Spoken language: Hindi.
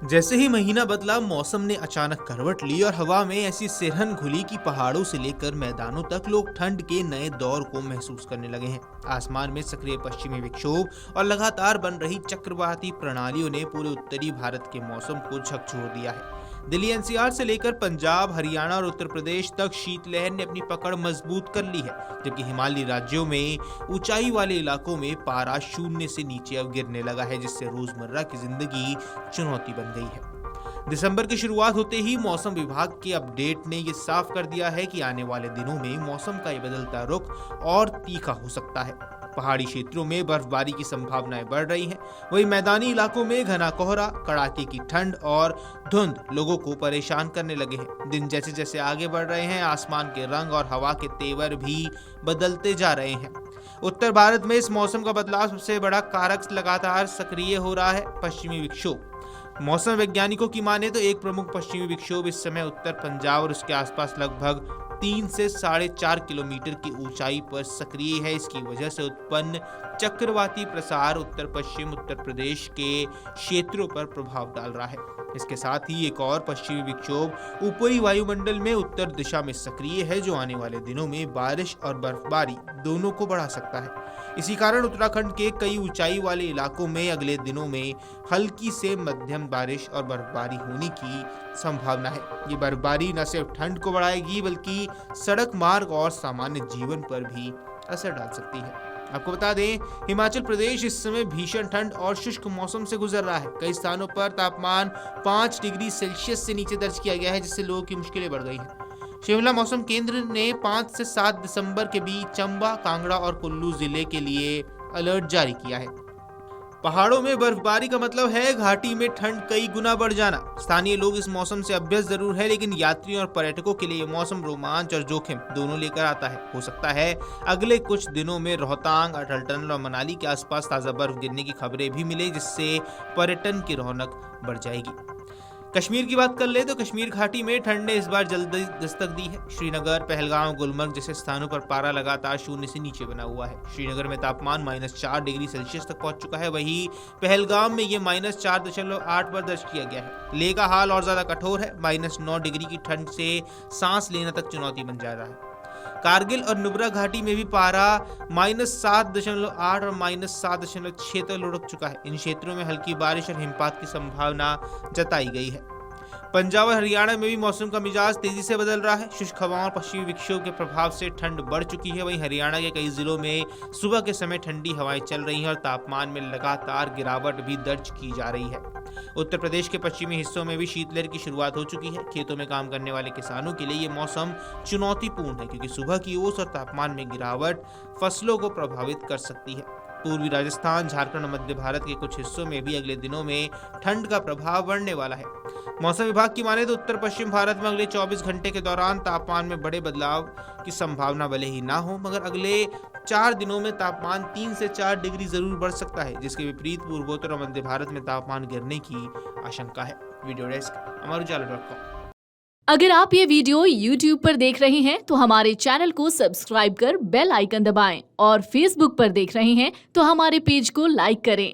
जैसे ही महीना बदला, मौसम ने अचानक करवट ली और हवा में ऐसी सिरहन घुली कि पहाड़ों से लेकर मैदानों तक लोग ठंड के नए दौर को महसूस करने लगे हैं। आसमान में सक्रिय पश्चिमी विक्षोभ और लगातार बन रही चक्रवाती प्रणालियों ने पूरे उत्तरी भारत के मौसम को झकझोर दिया है। दिल्ली एनसीआर से लेकर पंजाब, हरियाणा और उत्तर प्रदेश तक शीतलहर ने अपनी पकड़ मजबूत कर ली है, जबकि हिमालयी राज्यों में ऊंचाई वाले इलाकों में पारा शून्य से नीचे अब गिरने लगा है, जिससे रोजमर्रा की जिंदगी चुनौती बन गई है। दिसंबर की शुरुआत होते ही मौसम विभाग के अपडेट ने ये साफ कर दिया है कि आने वाले दिनों में मौसम का ये बदलता रुख और तीखा हो सकता है। पहाड़ी क्षेत्रों में बर्फबारी की संभावनाएं बढ़ रही हैं, वहीं मैदानी इलाकों में घना कोहरा, कड़ाके की ठंड और धुंध लोगों को परेशान करने लगे हैं। दिन जैसे जैसे आगे बढ़ रहे हैं, आसमान के रंग और हवा के तेवर भी बदलते जा रहे हैं। उत्तर भारत में इस मौसम का बदलाव सबसे बड़ा कारक लगातार सक्रिय हो रहा है, पश्चिमी विक्षोभ। मौसम वैज्ञानिकों की माने तो एक प्रमुख पश्चिमी विक्षोभ इस समय उत्तर पंजाब और उसके आसपास लगभग 3 से 4.5 किलोमीटर की ऊंचाई पर सक्रिय है। इसकी वजह से उत्पन्न चक्रवाती प्रसार उत्तर पश्चिम उत्तर प्रदेश के क्षेत्रों पर प्रभाव डाल रहा है। इसके साथ ही एक और पश्चिमी विक्षोभ ऊपरी वायुमंडल में उत्तर दिशा में सक्रिय है, जो आने वाले दिनों में बारिश और बर्फबारी दोनों को बढ़ा सकता है। इसी कारण उत्तराखंड के कई ऊंचाई वाले इलाकों में अगले दिनों में हल्की से मध्यम बारिश और बर्फबारी होने की संभावना है। ये बर्फबारी न सिर्फ ठंड को बढ़ाएगी, बल्कि सड़क मार्ग और सामान्य जीवन पर भी असर डाल सकती है। आपको बता दें, हिमाचल प्रदेश इस समय भीषण ठंड और शुष्क मौसम से गुजर रहा है। कई स्थानों पर तापमान 5 डिग्री सेल्सियस से नीचे दर्ज किया गया है, जिससे लोगों की मुश्किलें बढ़ गई हैं। शिमला मौसम केंद्र ने 5 से 7 दिसंबर के बीच चंबा, कांगड़ा और कुल्लू जिले के लिए अलर्ट जारी किया है। पहाड़ों में बर्फबारी का मतलब है घाटी में ठंड कई गुना बढ़ जाना। स्थानीय लोग इस मौसम से अभ्यस्त जरूर है, लेकिन यात्रियों और पर्यटकों के लिए ये मौसम रोमांच और जोखिम दोनों लेकर आता है। हो सकता है अगले कुछ दिनों में रोहतांग, अटल टनल और मनाली के आसपास ताजा बर्फ गिरने की खबरें भी मिले, जिससे पर्यटन की रौनक बढ़ जाएगी। कश्मीर की बात कर ले तो कश्मीर घाटी में ठंड ने इस बार जल्दी दस्तक दी है। श्रीनगर, पहलगाम, गुलमर्ग जैसे स्थानों पर पारा लगातार शून्य से नीचे बना हुआ है। श्रीनगर में तापमान -4 डिग्री सेल्सियस तक पहुंच चुका है, वहीं पहलगाम में ये -4.8 पर दर्ज किया गया है। लेह का हाल और ज्यादा कठोर है, -9 डिग्री की ठंड से सांस लेना तक चुनौती बन जा रहा है। कारगिल और नुब्रा घाटी में भी पारा -7.8 और -7.6 तक लुढ़क चुका है। इन क्षेत्रों में हल्की बारिश और हिमपात की संभावना जताई गई है। पंजाब और हरियाणा में भी मौसम का मिजाज तेजी से बदल रहा है। शुष्क हवाओं और पश्चिमी विक्षोभ के प्रभाव से ठंड बढ़ चुकी है। वहीं हरियाणा के कई जिलों में सुबह के समय ठंडी हवाएं चल रही हैं और तापमान में लगातार गिरावट भी दर्ज की जा रही है। उत्तर प्रदेश के पश्चिमी हिस्सों में भी शीतलहर की शुरुआत हो चुकी है। खेतों में काम करने वाले किसानों के लिए ये मौसम चुनौतीपूर्ण है, क्योंकि सुबह की ओस और तापमान में गिरावट फसलों को प्रभावित कर सकती है। पूर्वी राजस्थान, झारखंड और मध्य भारत के कुछ हिस्सों में भी अगले दिनों में ठंड का प्रभाव बढ़ने वाला है। मौसम विभाग की माने तो उत्तर पश्चिम भारत में अगले 24 घंटे के दौरान तापमान में बड़े बदलाव की संभावना भले ही ना हो, मगर अगले 4 दिनों में तापमान 3 से 4 डिग्री जरूर बढ़ सकता है, जिसके विपरीत पूर्वोत्तर और मध्य भारत में तापमान गिरने की आशंका है। वीडियो डेस्क अमरुजाला.com। अगर आप ये वीडियो YouTube पर देख रहे हैं तो हमारे चैनल को सब्सक्राइब कर बेल आइकन दबाएं, और Facebook पर देख रहे हैं तो हमारे पेज को लाइक करें।